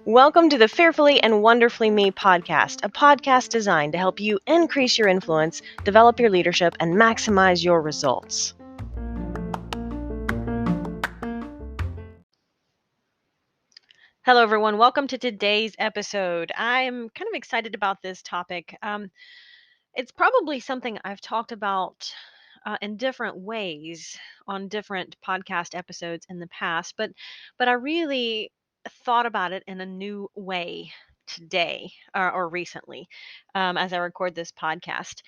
Welcome to the Fearfully and Wonderfully Me podcast, a podcast designed to help you increase your influence, develop your leadership, and maximize your results. Hello, everyone. Welcome to today's episode. I'm kind of excited about this topic. It's probably something I've talked about in different ways on different podcast episodes in the past, but I really thought about it in a new way today or recently as I record this podcast.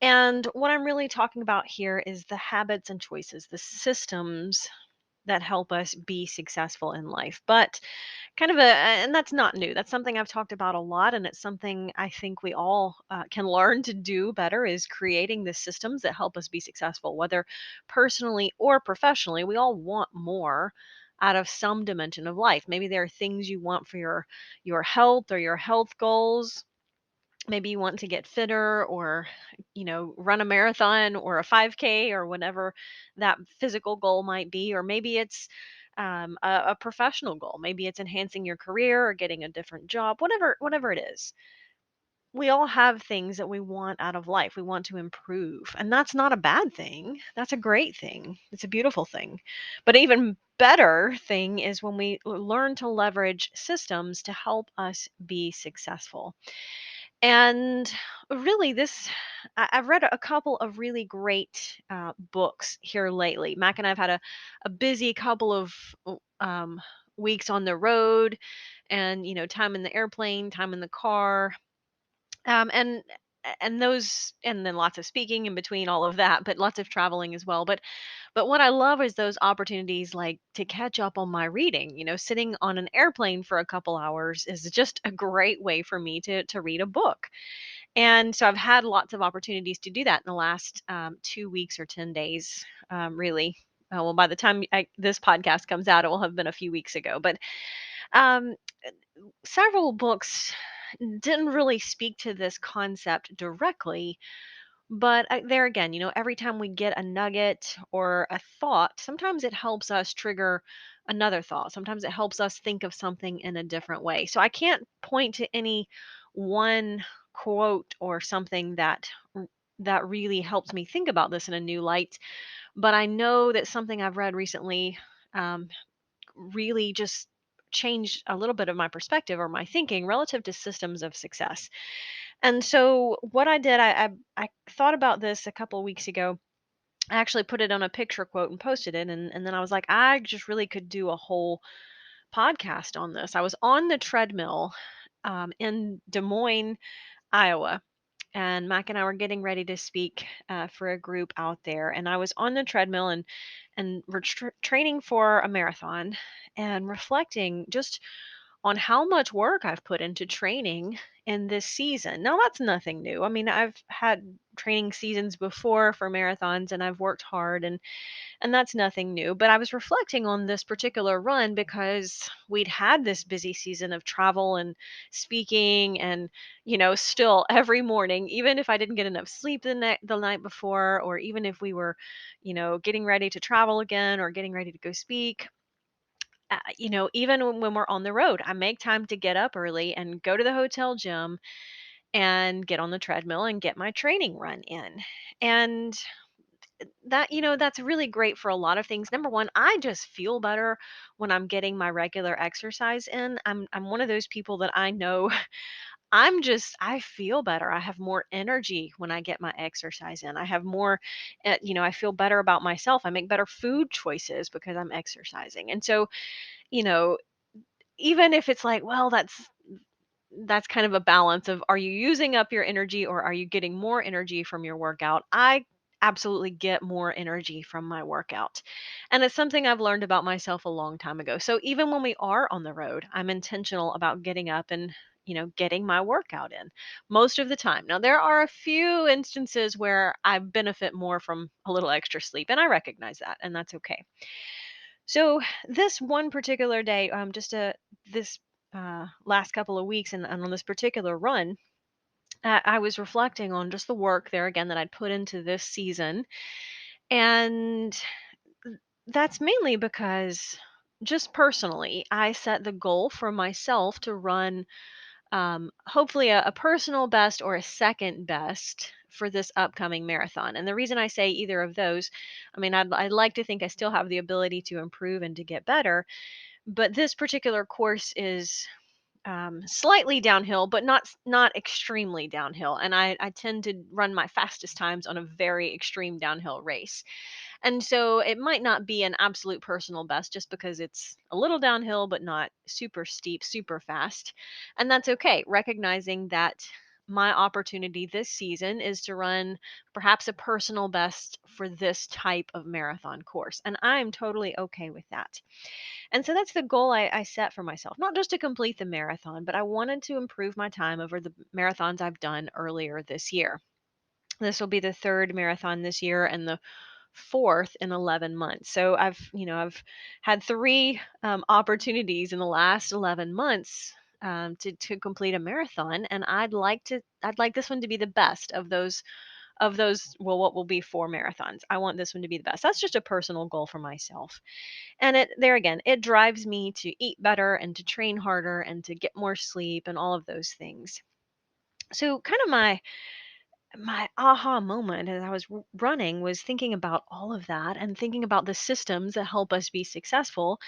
And what I'm really talking about here is the habits and choices, the systems that help us be successful in life. But kind of and that's not new. That's something I've talked about a lot, and it's something I think we all can learn to do better is creating the systems that help us be successful, whether personally or professionally. We all want more out of some dimension of life. Maybe there are things you want for your health or your health goals. Maybe you want to get fitter or run a marathon or a 5K or whatever that physical goal might be, or maybe it's a professional goal. Maybe it's enhancing your career or getting a different job, whatever it is. We all have things that we want out of life. We want to improve, and that's not a bad thing. That's a great thing. It's a beautiful thing. But even better thing is when we learn to leverage systems to help us be successful. And really, I've read a couple of really great books here lately. Mac and I've had a busy couple of weeks on the road, and time in the airplane, time in the car, um, and and then lots of speaking in between all of that, but lots of traveling as well. But what I love is those opportunities, like to catch up on my reading. Sitting on an airplane for a couple hours is just a great way for me to read a book. And so I've had lots of opportunities to do that in the last 2 weeks or 10 days, really. Well, by the time this podcast comes out, it will have been a few weeks ago. But um, several books didn't really speak to this concept directly. But there again, every time we get a nugget or a thought, sometimes it helps us trigger another thought. Sometimes it helps us think of something in a different way. So I can't point to any one quote or something that really helps me think about this in a new light. But I know that something I've read recently um, really just changed a little bit of my perspective or my thinking relative to systems of success. And so what I did, I thought about this a couple of weeks ago. I actually put it on a picture quote and posted it, and then I was like, I just really could do a whole podcast on this. I was on the treadmill in Des Moines, Iowa, and Mac and I were getting ready to speak for a group out there. And I was on the treadmill and we're training for a marathon and reflecting just on how much work I've put into training in this season. Now, that's nothing new. I mean, I've had training seasons before for marathons and I've worked hard, and that's nothing new. But I was reflecting on this particular run because we'd had this busy season of travel and speaking, and still every morning, even if I didn't get enough sleep the night before, or even if we were getting ready to travel again or getting ready to go speak, even when we're on the road, I make time to get up early and go to the hotel gym and get on the treadmill and get my training run in. And that's really great for a lot of things. Number one, I just feel better when I'm getting my regular exercise in. I'm one of those people that I know I feel better. I have more energy when I get my exercise in. I have more, I feel better about myself. I make better food choices because I'm exercising. And so, you know, even if it's like, well, that's kind of a balance of, are you using up your energy or are you getting more energy from your workout? I absolutely get more energy from my workout. And it's something I've learned about myself a long time ago. So even when we are on the road, I'm intentional about getting up and getting my workout in most of the time. Now, there are a few instances where I benefit more from a little extra sleep, and I recognize that, and that's okay. So this one particular day, just this last couple of weeks, and on this particular run, I was reflecting on just the work there again that I'd put into this season, And that's mainly because just personally, I set the goal for myself to run hopefully a personal best or a second best for this upcoming marathon. And the reason I say either of those, I mean, I'd like to think I still have the ability to improve and to get better, but this particular course is slightly downhill, but not extremely downhill. And I tend to run my fastest times on a very extreme downhill race. And so it might not be an absolute personal best just because it's a little downhill, but not super steep, super fast. And that's okay, recognizing that my opportunity this season is to run perhaps a personal best for this type of marathon course. And I'm totally okay with that. And so that's the goal I set for myself, not just to complete the marathon, but I wanted to improve my time over the marathons I've done earlier this year. This will be the third marathon this year and the fourth in 11 months. So I've had three opportunities in the last 11 months to complete a marathon, and I'd like this one to be the best of those. Well, what will be four marathons? I want this one to be the best. That's just a personal goal for myself, and it there again, it drives me to eat better and to train harder and to get more sleep and all of those things. So kind of my aha moment as I was running was thinking about all of that and thinking about the systems that help us be successful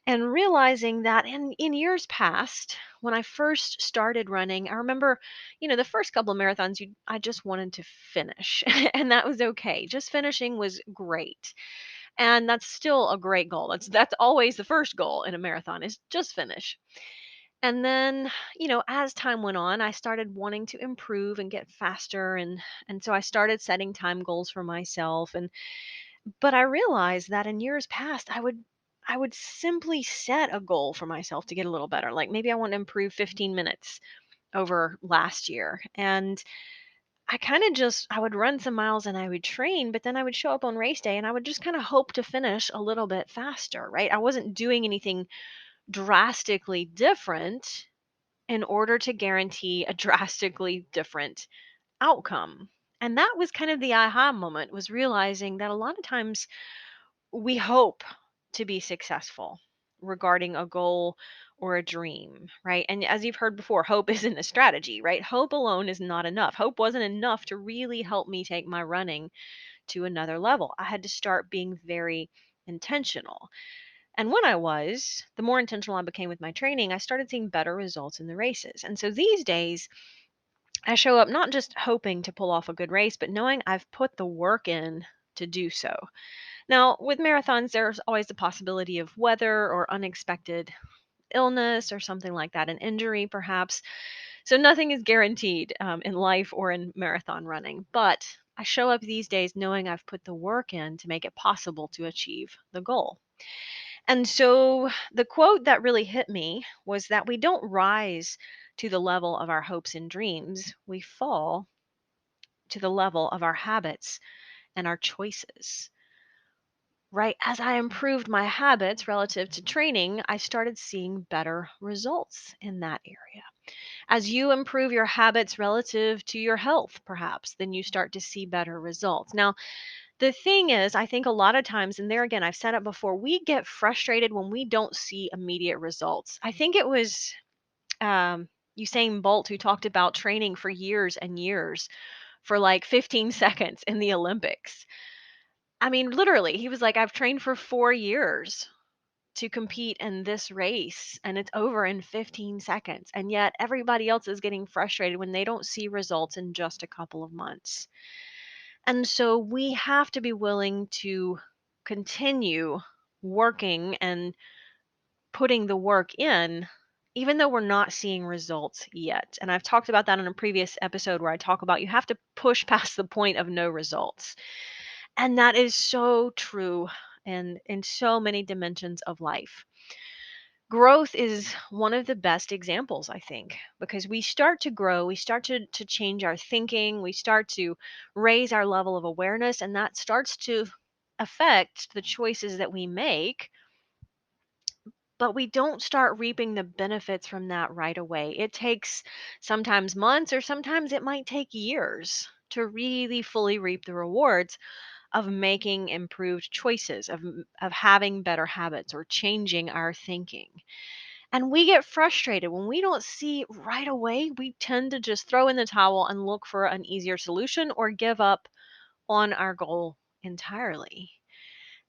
and realizing that in years past when I first started running, I remember, the first couple of marathons I just wanted to finish and that was okay. Just finishing was great. And that's still a great goal. That's always the first goal in a marathon is just finish. And then, as time went on, I started wanting to improve and get faster and so I started setting time goals for myself and but I realized that in years past I would simply set a goal for myself to get a little better. Like maybe I want to improve 15 minutes over last year. And I kind of just I would run some miles and I would train, but then I would show up on race day and I would just kind of hope to finish a little bit faster, right? I wasn't doing anything drastically different in order to guarantee a drastically different outcome. And that was kind of the aha moment was realizing that a lot of times we hope to be successful regarding a goal or a dream, right? And as you've heard before, hope isn't a strategy, right? Hope alone is not enough. Hope wasn't enough to really help me take my running to another level. I had to start being very intentional. And when I was, the more intentional I became with my training, I started seeing better results in the races. And so these days, I show up not just hoping to pull off a good race, but knowing I've put the work in to do so. Now, with marathons, there's always the possibility of weather or unexpected illness or something like that, an injury perhaps. So nothing is guaranteed in life or in marathon running. But I show up these days knowing I've put the work in to make it possible to achieve the goal. And so the quote that really hit me was that we don't rise to the level of our hopes and dreams, we fall to the level of our habits and our choices. Right. As I improved my habits relative to training, I started seeing better results in that area. As you improve your habits relative to your health, perhaps, then you start to see better results. Now, the thing is, I think a lot of times, and there again, I've said it before, we get frustrated when we don't see immediate results. I think it was Usain Bolt who talked about training for years and years for like 15 seconds in the Olympics. I mean, literally, he was like, I've trained for 4 years to compete in this race and it's over in 15 seconds. And yet everybody else is getting frustrated when they don't see results in just a couple of months. And so we have to be willing to continue working and putting the work in, even though we're not seeing results yet. And I've talked about that in a previous episode where I talk about you have to push past the point of no results. And that is so true in so many dimensions of life. Growth is one of the best examples, I think, because we start to grow, we start to change our thinking, we start to raise our level of awareness, and that starts to affect the choices that we make, but we don't start reaping the benefits from that right away. It takes sometimes months or sometimes it might take years to really fully reap the rewards of making improved choices, of having better habits or changing our thinking. And we get frustrated when we don't see right away. We tend to just throw in the towel and look for an easier solution or give up on our goal entirely.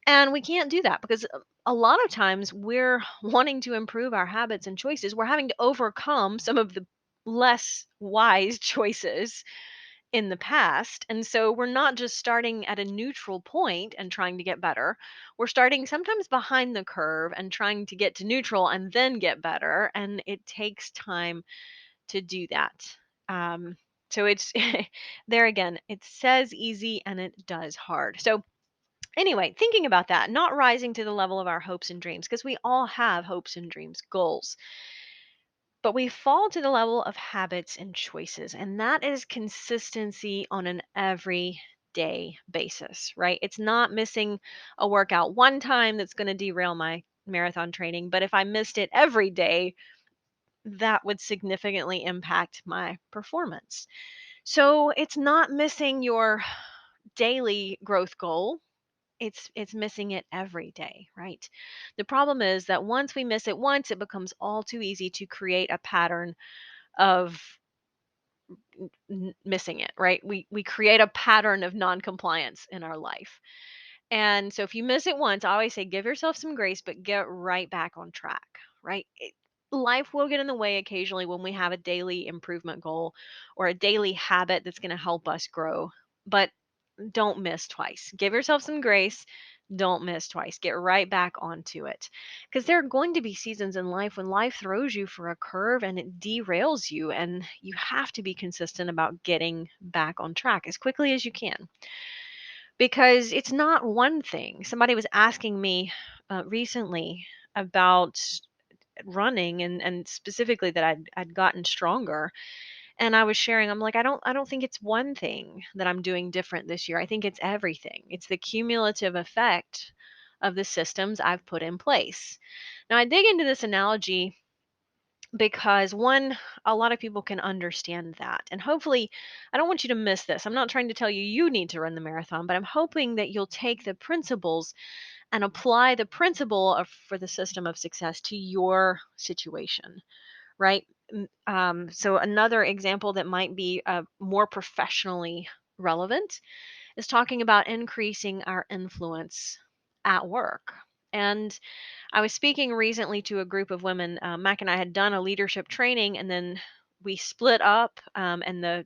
And we can't do that because a lot of times we're wanting to improve our habits and choices. We're having to overcome some of the less wise choices in the past. And so we're not just starting at a neutral point and trying to get better. We're starting sometimes behind the curve and trying to get to neutral and then get better. And it takes time to do that. Um, so it's there again, it says easy and it does hard. So anyway, thinking about that, not rising to the level of our hopes and dreams, because we all have hopes and dreams, goals, but we fall to the level of habits and choices. And that is consistency on an everyday basis, right? It's not missing a workout one time that's going to derail my marathon training. But if I missed it every day, that would significantly impact my performance. So it's not missing your daily growth goal, it's missing it every day, right? The problem is that once we miss it once, it becomes all too easy to create a pattern of missing it, right? We create a pattern of non-compliance in our life. And so if you miss it once, I always say give yourself some grace, but get right back on track, right? Life will get in the way occasionally when we have a daily improvement goal or a daily habit that's going to help us grow. But don't miss twice. Give yourself some grace. Don't miss twice. Get right back onto it. Because there are going to be seasons in life when life throws you for a curve and it derails you, and you have to be consistent about getting back on track as quickly as you can. Because it's not one thing. Somebody was asking me recently about running and specifically that I'd gotten stronger, and I was sharing, I'm like, I don't think it's one thing that I'm doing different this year. I think it's everything. It's the cumulative effect of the systems I've put in place. Now I dig into this analogy because one, a lot of people can understand that. And hopefully, I don't want you to miss this. I'm not trying to tell you you need to run the marathon, but I'm hoping that you'll take the principles and apply the principle of for the system of success to your situation, right? So another example that might be more professionally relevant is talking about increasing our influence at work. And I was speaking recently to a group of women. Mac and I had done a leadership training, and then we split up, and the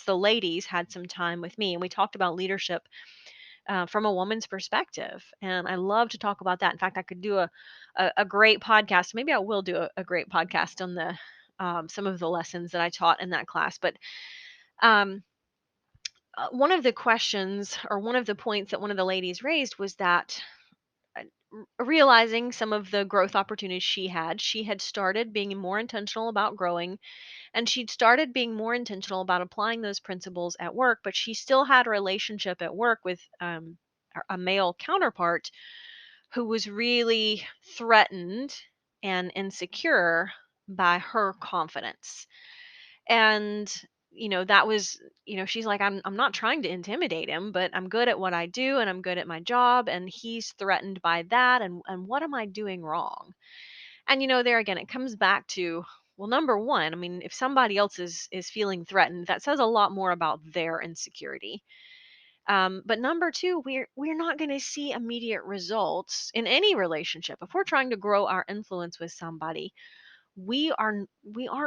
ladies had some time with me, and we talked about leadership from a woman's perspective. And I love to talk about that. In fact, I could do a great podcast. Maybe I will do a great podcast on the some of the lessons that I taught in that class. But um, one of the questions or one of the points that one of the ladies raised was that realizing some of the growth opportunities she had started being more intentional about growing, and she'd started being more intentional about applying those principles at work, but she still had a relationship at work with a male counterpart who was really threatened and insecure by her confidence. And that was, she's like, I'm not trying to intimidate him, but I'm good at what I do and I'm good at my job, and he's threatened by that, and what am I doing wrong? And there again it comes back to, well, number one, I mean, if somebody else is feeling threatened, that says a lot more about their insecurity. But number two, we're not going to see immediate results in any relationship. If we're trying to grow our influence with somebody, we aren't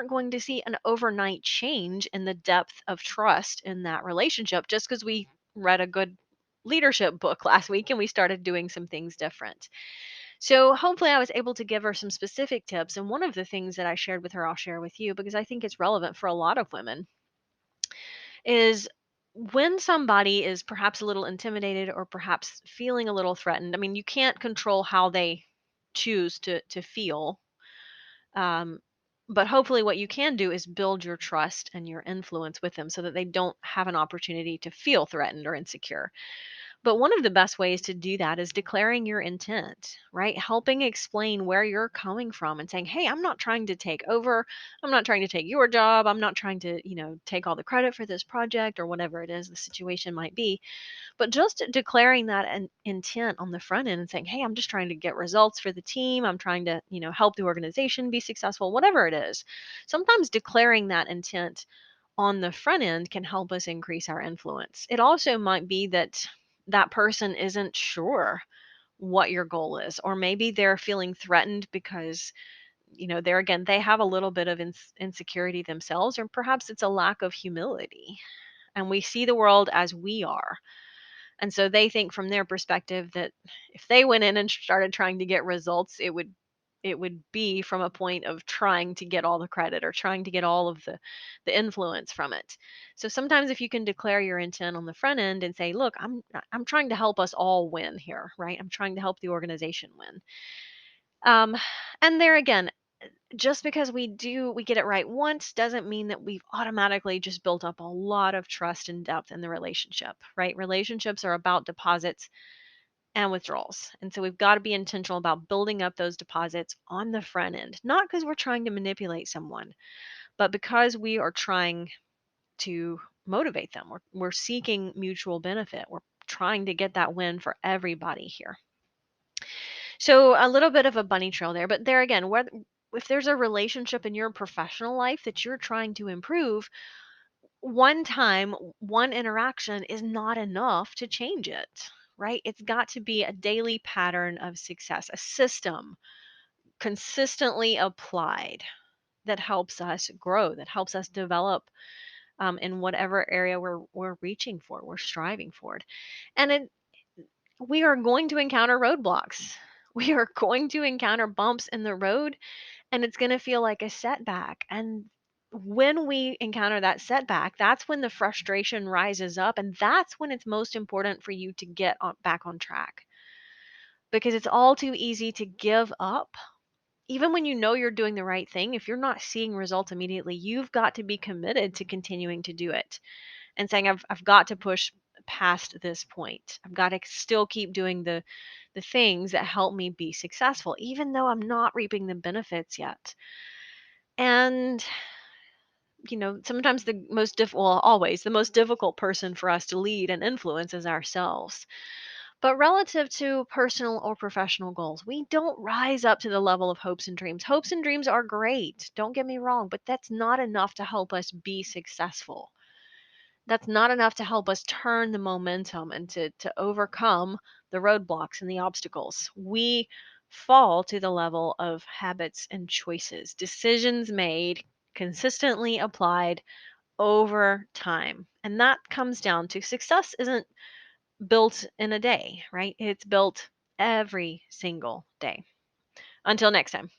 going to see an overnight change in the depth of trust in that relationship just because we read a good leadership book last week and we started doing some things different. So hopefully I was able to give her some specific tips, and one of the things that I shared with her I'll share with you because I think it's relevant for a lot of women is when somebody is perhaps a little intimidated or perhaps feeling a little threatened. I mean, you can't control how they choose to feel, um, but hopefully, what you can do is build your trust and your influence with them so that they don't have an opportunity to feel threatened or insecure. But one of the best ways to do that is declaring your intent, right? Helping explain where you're coming from and saying, "Hey, I'm not trying to take over. I'm not trying to take your job. I'm not trying to, take all the credit for this project or whatever it is the situation might be." But just declaring that intent on the front end and saying, "Hey, I'm just trying to get results for the team. I'm trying to, help the organization be successful," whatever it is. Sometimes declaring that intent on the front end can help us increase our influence. It also might be that that person isn't sure what your goal is, or maybe they're feeling threatened because, they're again, they have a little bit of insecurity themselves, or perhaps it's a lack of humility. And we see the world as we are. And so they think from their perspective that if they went in and started trying to get results, it would be from a point of trying to get all the credit or trying to get all of the influence from it. So sometimes if you can declare your intent on the front end and say, "Look, I'm trying to help us all win here, right? I'm trying to help the organization win." Um, and there again, just because we get it right once doesn't mean that we've automatically just built up a lot of trust and depth in the relationship, right? Relationships are about deposits and withdrawals. And so we've got to be intentional about building up those deposits on the front end, not because we're trying to manipulate someone, but because we are trying to motivate them. We're seeking mutual benefit. We're trying to get that win for everybody here. So a little bit of a bunny trail there, but there again, whether if there's a relationship in your professional life that you're trying to improve, one time, one interaction is not enough to change it, right? It's got to be a daily pattern of success, a system consistently applied that helps us grow, that helps us develop in whatever area we're reaching for, we're striving for it. And we are going to encounter roadblocks. We are going to encounter bumps in the road, and it's going to feel like a setback. And when we encounter that setback, that's when the frustration rises up. And that's when it's most important for you to get back on track, because it's all too easy to give up. Even when you know you're doing the right thing, if you're not seeing results immediately, you've got to be committed to continuing to do it and saying, I've got to push past this point. I've got to still keep doing the things that help me be successful, even though I'm not reaping the benefits yet. And sometimes well, always the most difficult person for us to lead and influence is ourselves. But relative to personal or professional goals, we don't rise up to the level of hopes and dreams. Hopes and dreams are great, don't get me wrong, but that's not enough to help us be successful. That's not enough to help us turn the momentum and to overcome the roadblocks and the obstacles. We fall to the level of habits and choices, decisions made, consistently applied over time. And that comes down to success isn't built in a day, right? It's built every single day. Until next time.